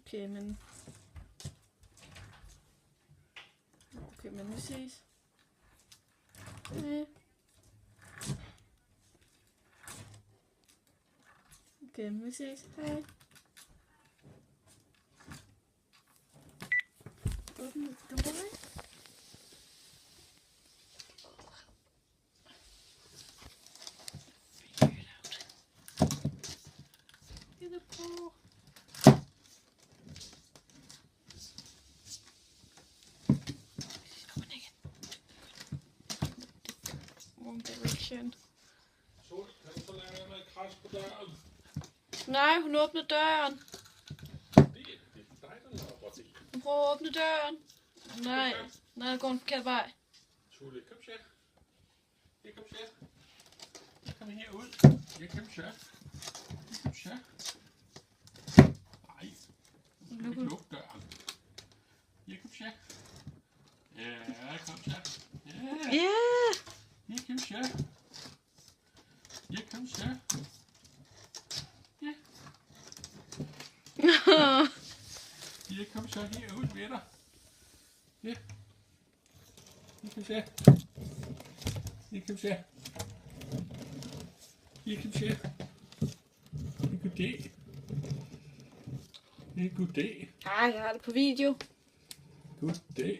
Okay, men... Okay, men vi ses. Hej. Okay, men vi ses. Hej. Åbne døren. Get it på. One Direction. Sol, kan du så lade være med at krasse på døren? Nej, hun åbner døren. Det er dig, der laver råt i. Hun prøver at åbne døren. Nej, der går en forkert vej. Tulle, kom så. Jeg kom så. Jeg kommer herud. Jeg kom så. Jeg kom så. Nej, du skal ikke lukke døren. Jeg kom så. Ja, kom så. Ja, jeg kom så. Jeg kom så. Ja. Jeg kom så herud med dig. Ja. Jeg kom så. Jeg kom så. Jeg kom så. Goddag. Goddag. Ej, jeg har det på video. Goddag.